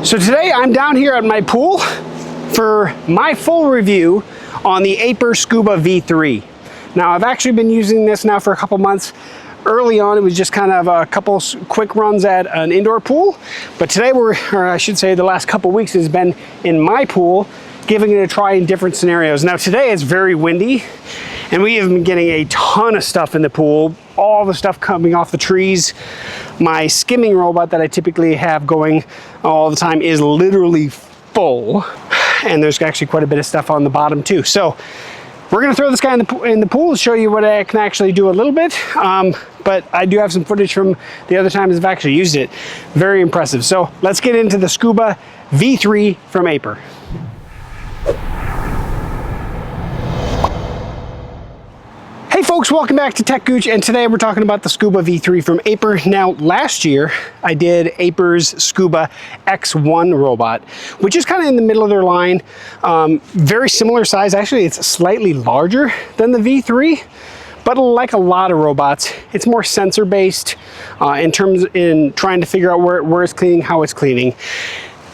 So today I'm down here at my pool for my full review on the Aiper Scuba V3. Now I've actually been using this now for a couple months. Early on it was just kind of a couple quick runs at an indoor pool, but today or I should say the last couple weeks has been in my pool, giving it a try in different scenarios. Now today it's very windy and we have been getting a ton of stuff in the pool, all the stuff coming off the trees. My skimming robot that I typically have going all the time is literally full, and there's actually quite a bit of stuff on the bottom too. So we're gonna throw this guy in the pool, show you what I can actually do a little bit. But I do have some footage from the other times I've actually used it. Very impressive. So let's get into the Scuba V3 from Aiper. Hey folks, welcome back to techgooch, and today we're talking about the Scuba V3 from Aiper. Now last year I did Aiper's Scuba X1 robot, which is kind of in the middle of their line. Very similar size. Actually it's slightly larger than the V3, but like a lot of robots, it's more sensor based in trying to figure out where it's cleaning, how it's cleaning.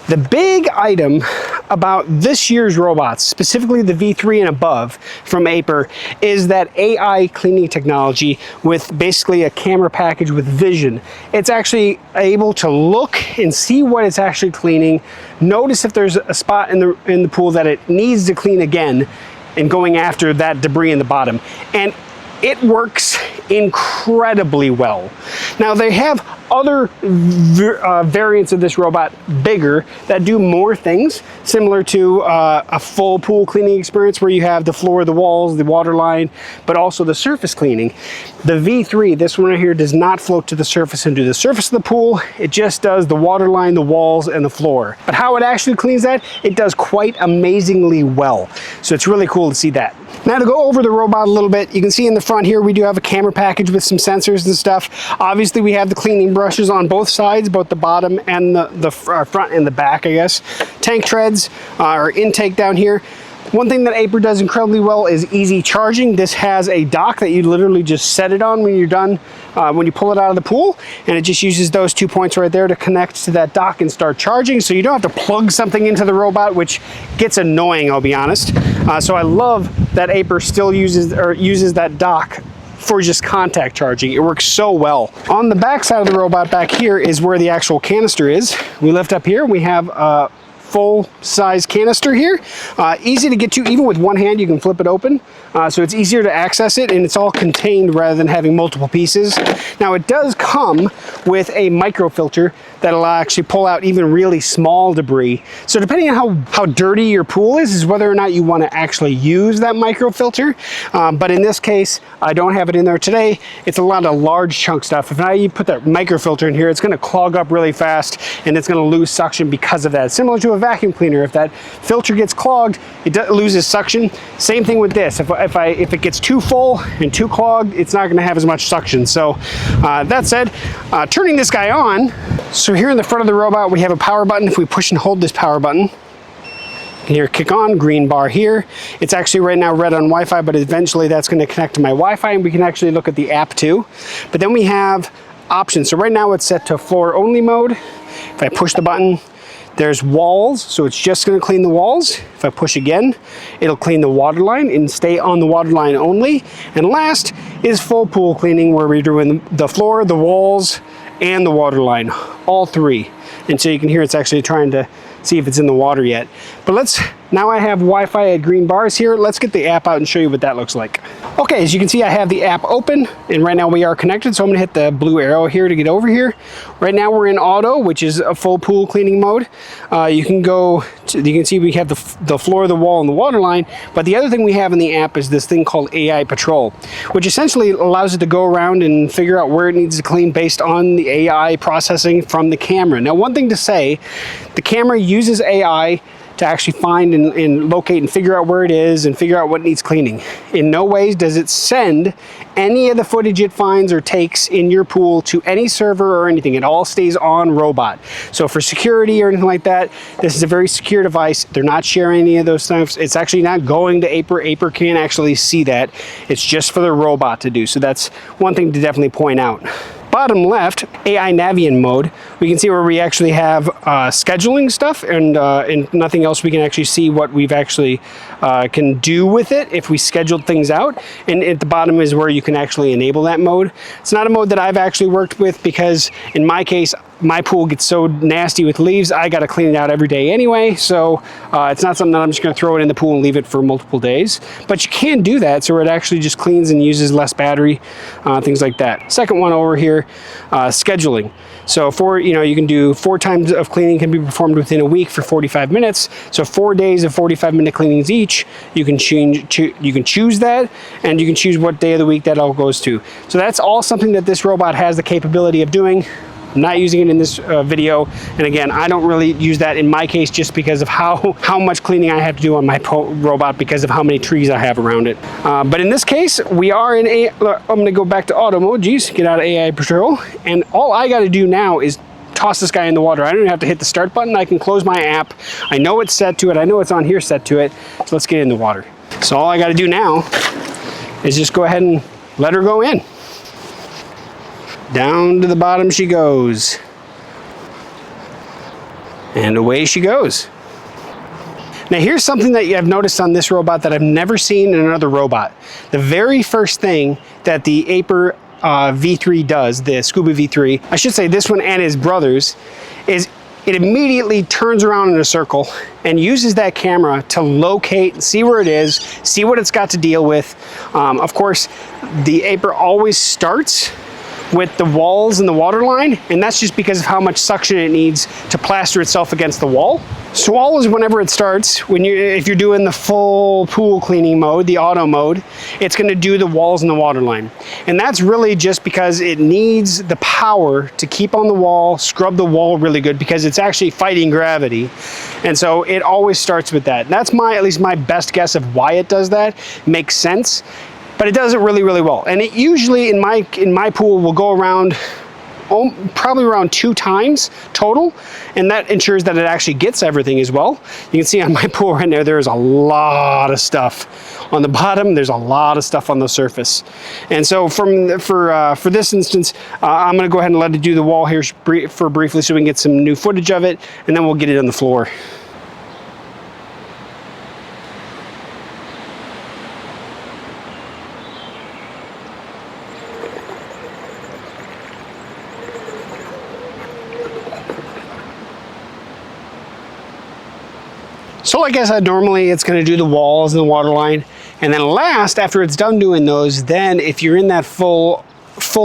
The big item about this year's robots, specifically the V3 and above from Aiper, is that AI cleaning technology with basically a camera package with vision. It's actually able to look and see what it's actually cleaning, notice if there's a spot in the pool that it needs to clean again, and going after that debris in the bottom. And it works incredibly well. Now they have other variants of this robot, bigger, that do more things, similar to a full pool cleaning experience where you have the floor, the walls, the water line, but also the surface cleaning. The V3, this one right here, does not float to the surface and do the surface of the pool. It just does the water line, the walls, and the floor. But how it actually cleans that, it does quite amazingly well. So it's really cool to see that. Now to go over the robot a little bit, you can see in the front here we do have a camera package with some sensors and stuff. Obviously we have the cleaning brushes on both sides, both the bottom and the front and the back, I guess. Tank treads, or intake down here. One thing that Aiper does incredibly well is easy charging. This has a dock that you literally just set it on when you're done, when you pull it out of the pool, and it just uses those 2 points right there to connect to that dock and start charging. So you don't have to plug something into the robot, which gets annoying, I'll be honest. So I love that Aiper still uses that dock for just contact charging. It works so well. On the back side of the robot back here is where the actual canister is. We lift up here, we have a full size canister here. Easy to get to, even with one hand you can flip it open. So it's easier to access it, and it's all contained rather than having multiple pieces. Now it does come with a microfilter that'll actually pull out even really small debris. So depending on how dirty your pool is whether or not you want to actually use that microfilter. But in this case, I don't have it in there today. It's a lot of large chunk stuff. If you put that microfilter in here, it's going to clog up really fast and it's going to lose suction because of that. Similar to a vacuum cleaner, if that filter gets clogged, it loses suction. Same thing with this. If it gets too full and too clogged, it's not going to have as much suction. So that said, turning this guy on. So here in the front of the robot, we have a power button. If we push and hold this power button, you can hear kick on, green bar here. It's actually right now red on Wi-Fi, but eventually that's going to connect to my Wi-Fi, and we can actually look at the app too. But then we have options. So right now it's set to floor only mode. If I push the button, there's walls, so it's just going to clean the walls. If I push again, it'll clean the water line and stay on the water line only. And last is full pool cleaning, where we're doing the floor, the walls, and the water line, all three. And so you can hear it's actually trying to see if it's in the water yet. But now I have Wi-Fi at green bars here. Let's get the app out and show you what that looks like. Okay, as you can see, I have the app open, and right now we are connected. So I'm gonna hit the blue arrow here to get over here. Right now we're in auto, which is a full pool cleaning mode. You can see we have the floor, the wall, and the water line. But the other thing we have in the app is this thing called AI Patrol, which essentially allows it to go around and figure out where it needs to clean based on the AI processing from the camera. Now, one thing to say, the camera uses AI to actually find and locate and figure out where it is and figure out what needs cleaning. In no ways does it send any of the footage it finds or takes in your pool to any server or anything. It all stays on robot. So for security or anything like that, this is a very secure device. They're not sharing any of those things. It's actually not going to Aiper. Aiper can't actually see that. It's just for the robot to do. So that's one thing to definitely point out. bottom left, AI Navian mode, we can see where we actually have scheduling stuff and nothing else. We can actually see what we've actually can do with it if we scheduled things out. And at the bottom is where you can actually enable that mode. It's not a mode that I've actually worked with because in my case, my pool gets so nasty with leaves, I got to clean it out every day anyway. So it's not something that I'm just going to throw it in the pool and leave it for multiple days. But you can do that, so it actually just cleans and uses less battery, things like that. Second one over here, scheduling. So you can do 4 times of cleaning can be performed within a week for 45 minutes. So 4 days of 45-minute cleanings each. You can choose that, and you can choose what day of the week that all goes to. So that's all something that this robot has the capability of doing. I'm not using it in this video, and again, I don't really use that in my case just because of how much cleaning I have to do on my robot because of how many trees I have around it. But in this case, we are in I'm going to go back to auto mode. Geez, get out of AI Patrol, and all I got to do now is toss this guy in the water. I don't even have to hit the start button. I can close my app. I know it's set to it. I know it's on here set to it. So let's get in the water. So all I got to do now is just go ahead and let her go in. Down to the bottom she goes. And away she goes. Now here's something that I've noticed on this robot that I've never seen in another robot. The very first thing that the Aiper V3 does, the Scuba V3, I should say this one and his brothers, is it immediately turns around in a circle and uses that camera to locate, see where it is, see what it's got to deal with. Of course, the Aiper always starts with the walls and the water line, and that's just because of how much suction it needs to plaster itself against the wall. So always whenever it starts, if you're doing the full pool cleaning mode, the auto mode, it's going to do the walls and the water line. And that's really just because it needs the power to keep on the wall, scrub the wall really good because it's actually fighting gravity. And so it always starts with that. That's at least my best guess of why it does that. Makes sense. But it does it really, really well. And it usually in my pool will go around probably around 2 times total, and that ensures that it actually gets everything as well. You can see on my pool right now, there's a lot of stuff on the bottom. There's a lot of stuff on the surface. And so for this instance, I'm gonna go ahead and let it do the wall here for briefly so we can get some new footage of it, and then we'll get it on the floor. So like I said, normally it's going to do the walls and the water line, and then last, after it's done doing those, then if you're in that full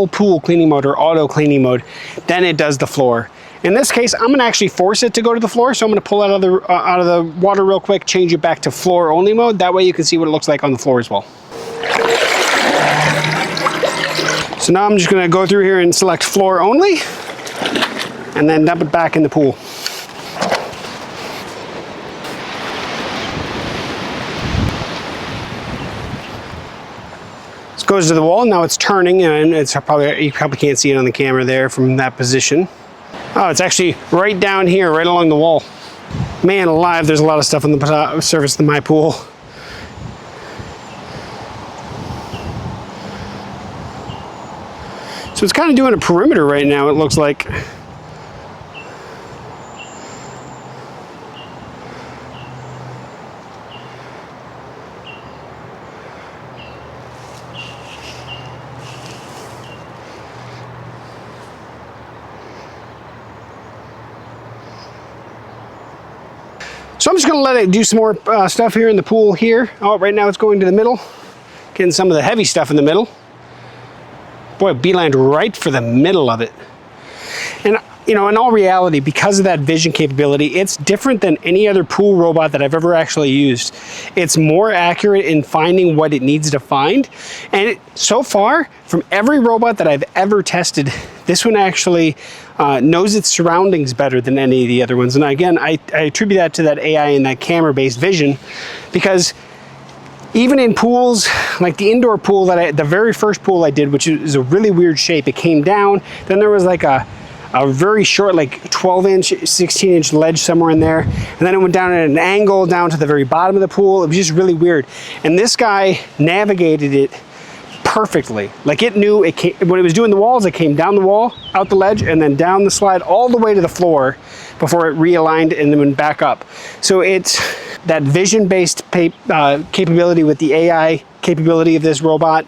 pool cleaning mode or auto cleaning mode, then it does the floor. In this case, I'm going to actually force it to go to the floor, so I'm going to pull it out of the water real quick, change it back to floor only mode. That way you can see what it looks like on the floor as well. So now I'm just going to go through here and select floor only, and then dump it back in the pool. Goes to the wall. Now it's turning, and you probably can't see it on the camera there from that position. Oh, it's actually right down here, right along the wall. Man alive, there's a lot of stuff on the surface of my pool. So it's kind of doing a perimeter right now, it looks like. So I'm just going to let it do some more stuff here in the pool here. Oh, right now it's going to the middle, getting some of the heavy stuff in the middle. Boy, beelined right for the middle of it. And you know, in all reality, because of that vision capability, it's different than any other pool robot that I've ever actually used. It's more accurate in finding what it needs to find. And so far, from every robot that I've ever tested, this one actually knows its surroundings better than any of the other ones. And again, I attribute that to that AI and that camera-based vision, because even in pools, like the indoor pool the very first pool I did, which is a really weird shape, it came down, then there was like a very short, like 12-inch, 16-inch ledge somewhere in there, and then it went down at an angle down to the very bottom of the pool. It was just really weird. And this guy navigated it perfectly. Like it knew it came, when it was doing the walls, it came down the wall, out the ledge, and then down the slide all the way to the floor before it realigned and then went back up. So it's that vision-based capability with the AI capability of this robot.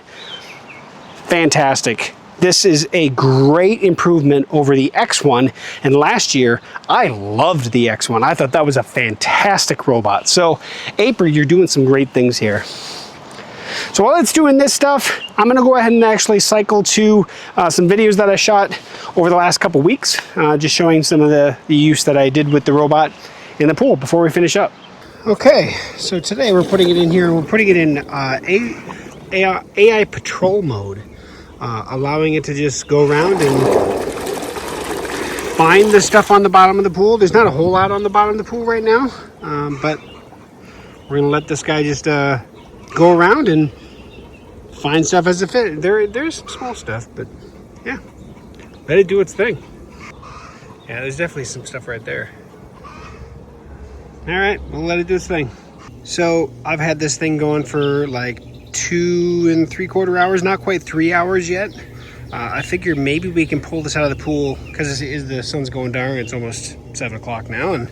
Fantastic. This is a great improvement over the X1, and last year I loved the X1. I thought that was a fantastic robot. So Aiper, you're doing some great things here. So while it's doing this stuff, I'm gonna go ahead and actually cycle to some videos that I shot over the last couple weeks, just showing some of the use that I did with the robot in the pool before we finish up. Okay, so today we're putting it in here. We're putting it in AI patrol mode. Allowing it to just go around and find the stuff on the bottom of the pool. There's not a whole lot on the bottom of the pool right now, but we're gonna let this guy just go around and find stuff as it fits. There's some small stuff, but yeah, let it do its thing. Yeah, there's definitely some stuff right there. All right, we'll let it do its thing. So I've had this thing going for like 2 3/4 hours, not quite 3 hours yet. I figure maybe we can pull this out of the pool because the sun's going down. It's almost 7 o'clock now, and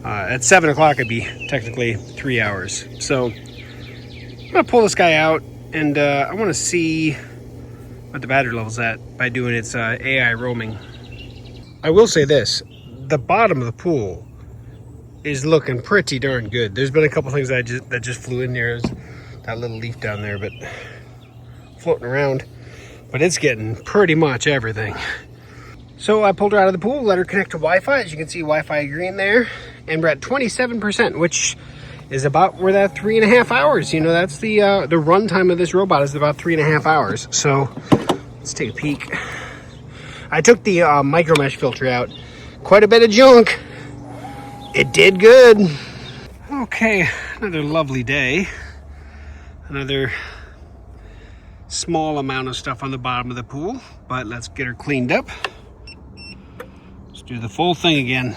at 7 o'clock it'd be technically 3 hours. So I'm gonna pull this guy out, and I want to see what the battery level's at by doing its AI roaming. I will say this: the bottom of the pool is looking pretty darn good. There's been a couple things that just flew in there. That little leaf down there, but floating around, but it's getting pretty much everything. So I pulled her out of the pool, let her connect to Wi-Fi. As you can see, Wi-Fi green there, and we're at 27%, which is about where that 3.5 hours. You know, that's the run time of this robot is about 3.5 hours. So let's take a peek. I took the micro mesh filter out. Quite a bit of junk. It did good. Okay, another lovely day. Another small amount of stuff on the bottom of the pool, but let's get her cleaned up. Let's do the full thing again.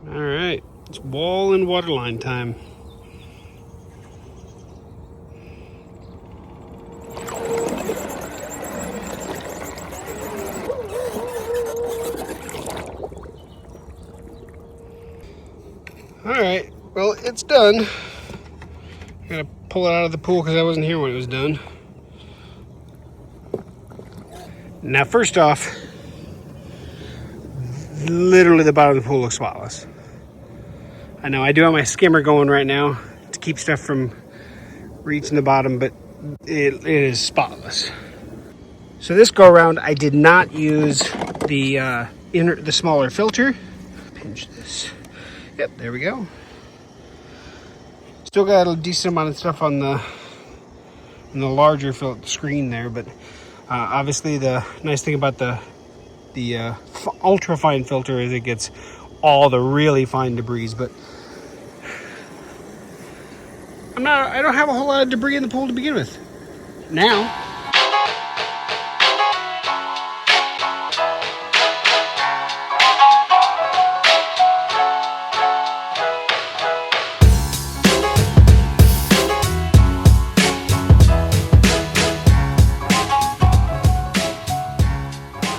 All right, it's wall and waterline time. All right, well, it's done. I gotta pull it out of the pool because I wasn't here when it was done. Now, first off, literally the bottom of the pool looks spotless. I know I do have my skimmer going right now to keep stuff from reaching the bottom, but it is spotless. So this go around, I did not use the smaller filter. Pinch this. Yep, there we go. Still got a decent amount of stuff on the larger screen there, but obviously the nice thing about the ultra fine filter is it gets all the really fine debris. But I don't have a whole lot of debris in the pool to begin with now.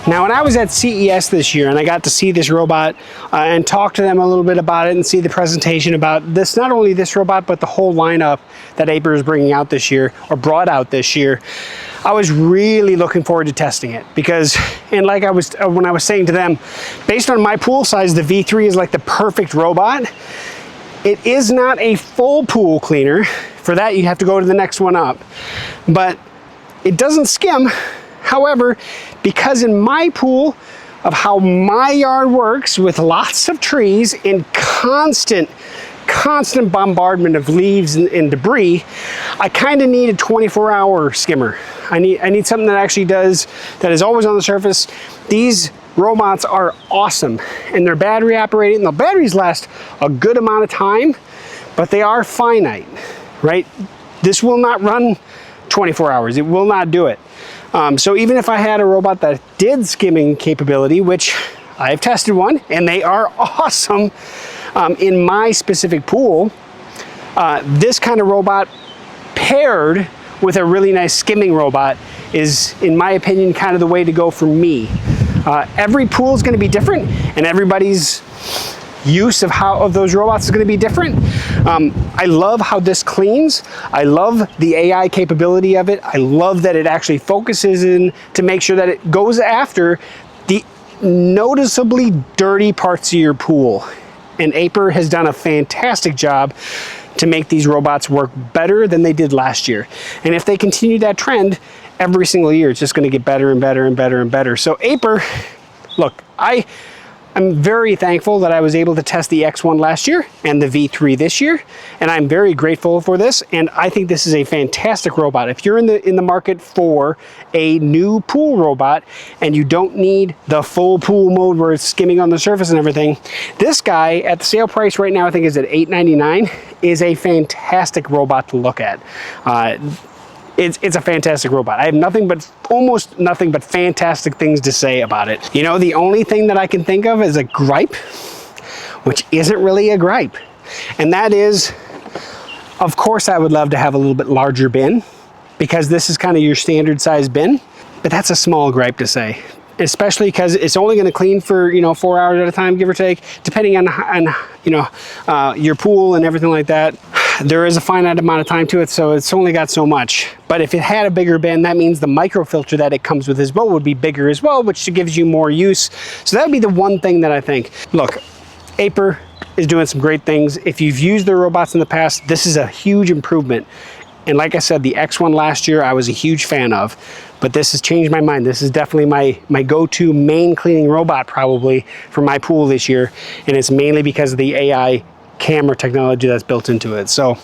Now, when I was at CES this year and I got to see this robot and talk to them a little bit about it and see the presentation about this, not only this robot, but the whole lineup that Aiper is bringing out this year, or brought out this year, I was really looking forward to testing it because, and like I was, when I was saying to them, based on my pool size, the V3 is like the perfect robot. It is not a full pool cleaner. For that, you have to go to the next one up, but it doesn't skim. However, because in my pool of how my yard works with lots of trees and constant bombardment of leaves and debris, I kind of need a 24-hour skimmer. I need something that actually that is always on the surface. These robots are awesome and they're battery operated, and the batteries last a good amount of time. but they are finite, right? This will not run 24 hours. It will not do it. So even if I had a robot that did skimming capability, which I've tested one, and they are awesome in my specific pool, this kind of robot paired with a really nice skimming robot is, in my opinion, kind of the way to go for me. Every pool is going to be different, and everybody's use of those robots is going to be different. I love how this cleans. I love the AI capability of it. I love that it actually focuses in to make sure that it goes after the noticeably dirty parts of your pool. And Aiper has done a fantastic job to make these robots work better than they did last year. And if they continue that trend, every single year it's just going to get better and better and better and better. So Aiper, look, I'm very thankful that I was able to test the X1 last year and the V3 this year, and I'm very grateful for this, and I think this is a fantastic robot. If you're in the market for a new pool robot and you don't need the full pool mode where it's skimming on the surface and everything, this guy at the sale price right now, I think is at $8.99, is a fantastic robot to look at. It's a fantastic robot. I have almost nothing but fantastic things to say about it. You know, the only thing that I can think of is a gripe, which isn't really a gripe. And that is, of course, I would love to have a little bit larger bin, because this is kind of your standard size bin, but that's a small gripe to say. Especially because it's only going to clean for, you know, 4 hours at a time, give or take, depending on you know, your pool and everything like that. There is a finite amount of time to it, so it's only got so much. But if it had a bigger bin, that means the microfilter that it comes with as well would be bigger as well, which gives you more use. So that would be the one thing that I think. Look, Aiper is doing some great things. If you've used their robots in the past, this is a huge improvement. And like I said, the X1 last year, I was a huge fan of, but this has changed my mind. This is definitely my go-to main cleaning robot probably for my pool this year. And it's mainly because of the AI camera technology that's built into it. So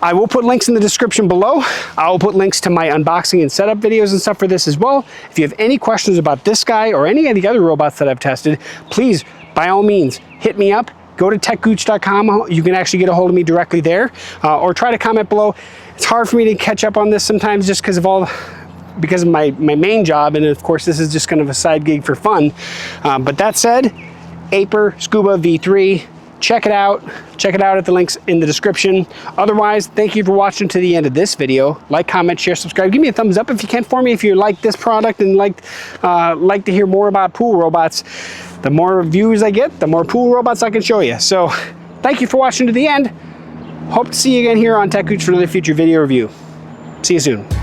I will put links in the description below. I'll put links to my unboxing and setup videos and stuff for this as well. If you have any questions about this guy or any of the other robots that I've tested, please, by all means, hit me up. Go to techgooch.com. You can actually get a hold of me directly there, or try to comment below. It's hard for me to catch up on this sometimes just because of my main job, and of course this is just kind of a side gig for fun. But that said, Aiper Scuba V3, check it out at the links in the description. Otherwise, thank you for watching to the end of this video. Like, comment, share, subscribe. Give me a thumbs up if you can for me, if you like this product and like to hear more about pool robots. The more views I get, the more pool robots I can show you. So thank you for watching to the end. Hope to see you again here on techgooch for another future video review. See you soon.